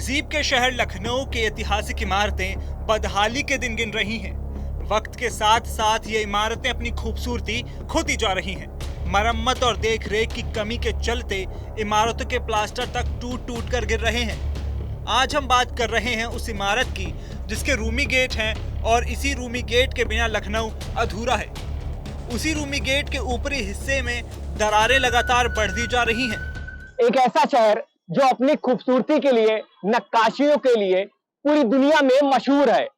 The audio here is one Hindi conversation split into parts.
तहजीब के शहर लखनऊ की ऐतिहासिक इमारतें बदहाली के दिन गिन रही हैं। वक्त के साथ साथ ये इमारतें अपनी खूबसूरती खोती जा रही हैं। मरम्मत और देख रेख की कमी के चलते इमारतों के प्लास्टर तक टूट टूट कर गिर रहे हैं। आज हम बात कर रहे हैं उस इमारत की जिसके रूमी गेट हैं और इसी रूमी गेट के बिना लखनऊ अधूरा है। उसी रूमी गेट के ऊपरी हिस्से में दरारें लगातार बढ़ती जा रही हैं। एक ऐसा शहर जो अपनी खूबसूरती के लिए, नक्काशियों के लिए पूरी दुनिया में मशहूर है।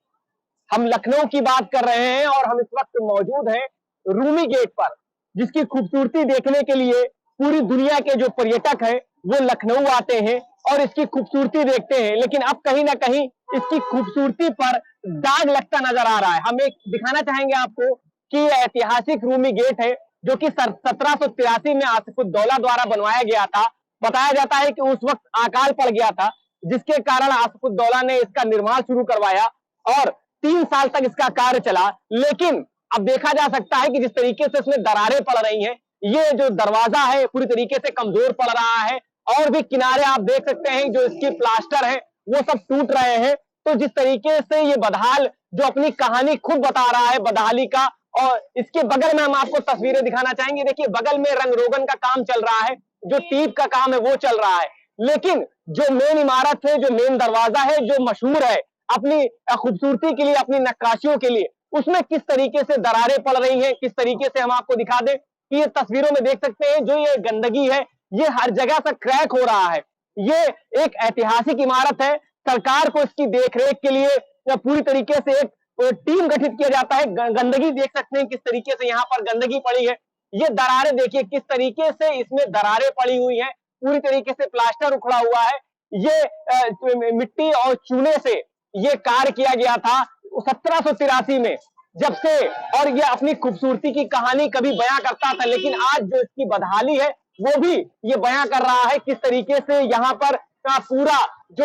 हम लखनऊ की बात कर रहे हैं और हम इस वक्त मौजूद हैं रूमी गेट पर, जिसकी खूबसूरती देखने के लिए पूरी दुनिया के जो पर्यटक हैं वो लखनऊ आते हैं और इसकी खूबसूरती देखते हैं। लेकिन अब कहीं ना कहीं इसकी खूबसूरती पर दाग लगता नजर आ रहा है। हम एक दिखाना चाहेंगे आपको कि यह ऐतिहासिक रूमी गेट है जो कि 1783 में आसिफुद्दौला द्वारा बनवाया गया था। बताया जाता है कि उस वक्त अकाल पड़ गया था, जिसके कारण आसिफुद्दौला ने इसका निर्माण शुरू करवाया और 3 साल तक इसका कार्य चला। लेकिन अब देखा जा सकता है कि जिस तरीके से इसमें दरारें पड़ रही हैं, ये जो दरवाजा है पूरी तरीके से कमजोर पड़ रहा है और भी किनारे आप देख सकते हैं जो इसकी प्लास्टर है वो सब टूट रहे हैं। तो जिस तरीके से ये बदहाल जो अपनी कहानी खुद बता रहा है बदहाली का, और इसके बगल में हम आपको तस्वीरें दिखाना चाहेंगे। देखिए बगल में रंग रोगन का काम चल रहा है, जो टीप का काम है वो चल रहा है। लेकिन जो मेन इमारत है, जो मेन दरवाजा है, जो मशहूर है अपनी खूबसूरती के लिए, अपनी नक्काशियों के लिए, उसमें किस तरीके से दरारें पड़ रही हैं, किस तरीके से हम आपको दिखा दें कि ये तस्वीरों में देख सकते हैं जो ये गंदगी है ये हर जगह से क्रैक हो रहा है। ये एक ऐतिहासिक इमारत है। सरकार को इसकी देखरेख के लिए पूरी तरीके से एक टीम गठित किया जाता है। गंदगी देख सकते हैं किस तरीके से यहाँ पर गंदगी पड़ी है। ये दरारें देखिए किस तरीके से इसमें दरारें पड़ी हुई हैं, पूरी तरीके से प्लास्टर उखड़ा हुआ है। ये मिट्टी और चूने से ये कार्य किया गया था 1783 में जब से, और ये अपनी खूबसूरती की कहानी कभी बयां करता था। लेकिन आज जो इसकी बदहाली है वो भी ये बयां कर रहा है किस तरीके से यहाँ पर पूरा जो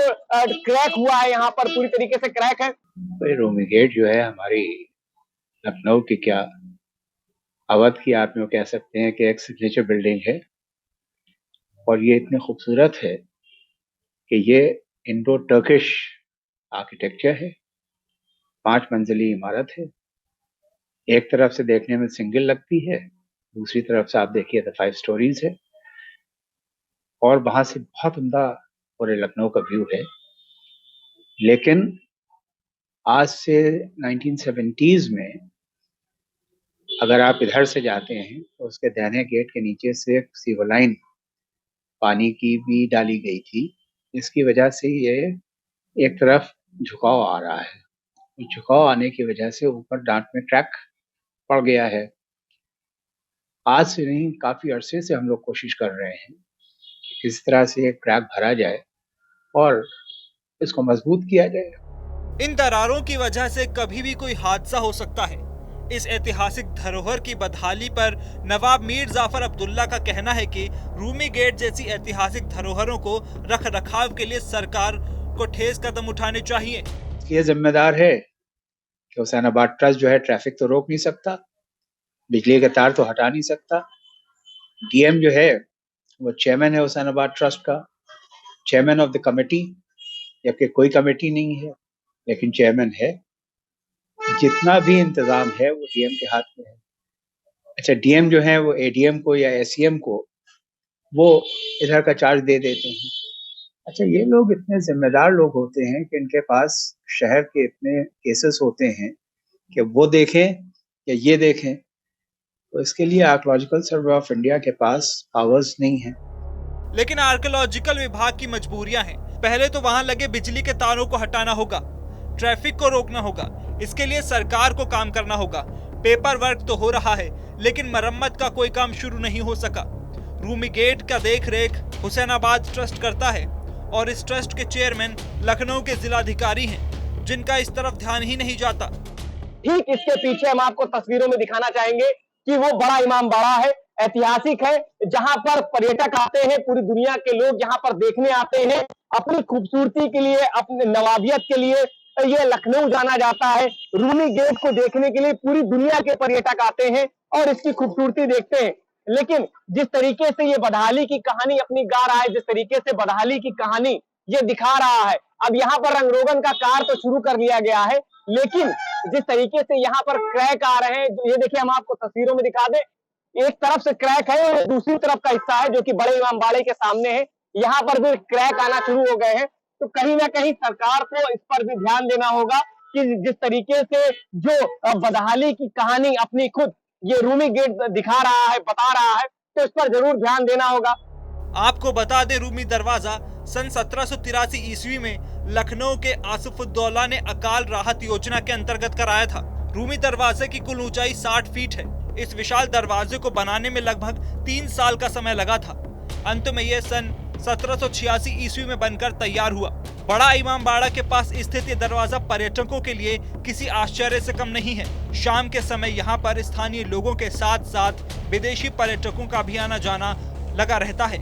क्रैक हुआ है, यहाँ पर पूरी तरीके से क्रैक है। तो रूमी गेट जो है हमारी लखनऊ की, क्या अवध की, आप यूँ कह सकते हैं कि एक सिग्नेचर बिल्डिंग है। और ये इतनी खूबसूरत है कि ये इंडो टर्किश आर्किटेक्चर है। 5 मंजिली इमारत है। एक तरफ से देखने में सिंगल लगती है, दूसरी तरफ से आप देखिए तो 5 स्टोरीज है और वहां से बहुत उम्दा पूरे लखनऊ का व्यू है। लेकिन आज से 1970s में अगर आप इधर से जाते हैं तो उसके दाहिने गेट के नीचे से एक सीवर लाइन पानी की भी डाली गई थी। इसकी वजह से ये एक तरफ झुकाव आ रहा है। झुकाव आने की वजह से ऊपर डांट में क्रैक पड़ गया है। आज से नहीं, काफी अरसे से हम लोग कोशिश कर रहे हैं कि किस तरह से ये क्रैक भरा जाए और इसको मजबूत किया जाए। इन दरारों की वजह से कभी भी कोई हादसा हो सकता है। इस ऐतिहासिक धरोहर की बदहाली पर नवाब मीर जाफर अब्दुल्ला का कहना है कि रूमी गेट जैसी ऐतिहासिक धरोहरों को रख रखाव के लिए सरकार को ठोस कदम उठाने चाहिए। ये जिम्मेदार है कि हुसैनाबाद ट्रस्ट जो है ट्रैफिक तो रोक नहीं सकता, बिजली के तार तो हटा नहीं सकता। डीएम जो है वो चेयरमैन है हुसैनाबाद ट्रस्ट का, चेयरमैन ऑफ द कमेटी, जबकि कोई कमेटी नहीं है लेकिन चेयरमैन है। जितना भी इंतजाम है वो डीएम के हाथ में है। अच्छा, डीएम जो है वो एडीएम को या एसईएम को वो इधर का चार्ज दे देते हैं। अच्छा, ये लोग इतने जिम्मेदार लोग होते हैं कि इनके पास शहर के इतने केसेस होते हैं कि वो देखें या ये देखें, तो इसके लिए आर्कियोलॉजिकल सर्वे ऑफ इंडिया के पास पावर्स नहीं है। लेकिन आर्कियोलॉजिकल विभाग की मजबूरियां हैं। पहले तो वहां लगे बिजली के तारों को हटाना होगा, ट्रैफिक को रोकना होगा। इसके लिए सरकार को काम करना होगा। पेपर वर्क तो हो रहा है लेकिन मरम्मत का कोई काम शुरू नहीं हो सका। रूमी गेट का देख रेख हुसैनाबाद ट्रस्ट करता है और इस ट्रस्ट के चेयरमैन लखनऊ के जिलाधिकारी हैं, जिनका इस तरफ ध्यान ही नहीं जाता। ठीक इसके पीछे हम आपको तस्वीरों में दिखाना चाहेंगे कि वो बड़ा इमामबाड़ा है, ऐतिहासिक है, जहां पर पर्यटक आते हैं, पूरी दुनिया के लोग यहाँ पर देखने आते हैं अपनी खूबसूरती के लिए, अपने नवाबियत के लिए। ये लखनऊ जाना जाता है। रूमी गेट को देखने के लिए पूरी दुनिया के पर्यटक आते हैं और इसकी खूबसूरती देखते हैं। लेकिन जिस तरीके से ये बदहाली की कहानी अपनी गा रहा है, जिस तरीके से बदहाली की कहानी ये दिखा रहा है। अब यहाँ पर रंग रोगन का कार्य तो शुरू कर लिया गया है, लेकिन जिस तरीके से यहाँ पर क्रैक आ रहे हैं, ये देखिए हम आपको तस्वीरों में दिखा दें, एक तरफ से क्रैक है, दूसरी तरफ का हिस्सा है जो कि बड़े इमामबाड़े के सामने है, यहाँ पर भी क्रैक आना शुरू हो गए हैं। तो कहीं ना कहीं सरकार को इस पर भी ध्यान देना होगा कि जिस तरीके से जो बदहाली की कहानी अपनी खुद ये रूमी गेट दिखा रहा है, बता रहा है, तो इस पर जरूर ध्यान देना होगा। आपको बता दें, रूमी दरवाजा सन 1783 ईस्वी में लखनऊ के आसिफुद्दौला ने अकाल राहत योजना के अंतर्गत कराया था। रूमी दरवाजे की कुल ऊंचाई 60 फीट है। इस विशाल दरवाजे को बनाने में लगभग 3 साल का समय लगा था। अंत में यह सन 1786 ईस्वी में बनकर तैयार हुआ। बड़ा इमामबाड़ा के पास स्थित ये दरवाजा पर्यटकों के लिए किसी आश्चर्य से कम नहीं है। शाम के समय यहाँ पर स्थानीय लोगों के साथ साथ विदेशी पर्यटकों का भी आना जाना लगा रहता है।